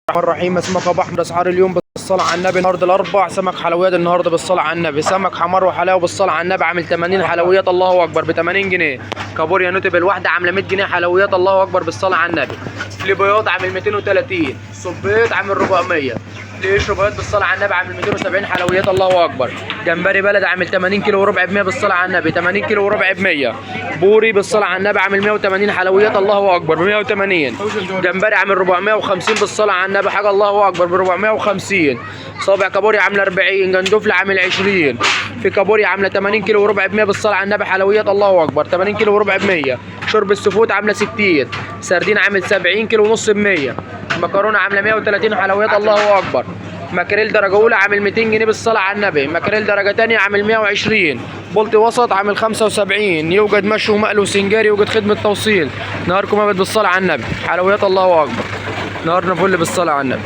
الرحمن الرحيم. اسمك ابو احمد. اسعار اليوم بالصلاه على النبي. النهارده الاربع سمك حلويات. النهارده بالصلاه على النبي سمك حمار وحلاوه بالصلاه على النبي عامل 80 حلويات الله اكبر ب 80 جنيه. كابوريا نوتي بالواحده عامله 100 جنيه حلويات الله اكبر بالصلاه على النبي. فليبياض عامل 230. صبيط عامل 400. ليش ربيات بالصلاه على النبي عامل 270 حلويات الله اكبر. جمبري بلد عامل 80 كيلو وربع ب 100 بالصلاه على النبي 80 كيلو وربع ب 100. بوري بالصلاه على النبي عامل 180 حلويات الله اكبر ب 180. جمبري عامل 450 بالصلاه على النبي حاجه الله اكبر ب 450. صابع كابوريا عامله 40. جندفله عامل 20. في كابوريا عامله 80 كيلو وربع ب 100 بالصلاه على النبي حلويات الله اكبر 80 كيلو وربع ب 100. شرب السفوت عامله 60. سردين عامل 70 كيلو ونص ب 100. مكرونه عامله 130 حلويات الله اكبر. ماكريل درجه اولى عامل 200 جنيه بالصلاه على النبي. ماكريل درجه ثانيه عامل 120. بلطي وسط عامل 75. يوجد مشي ومقلي وسنجاري. يوجد خدمه توصيل. نهاركم ابد بالصلاه على النبي. حلويات الله اكبر. نهارنا فل بالصلاه على النبي.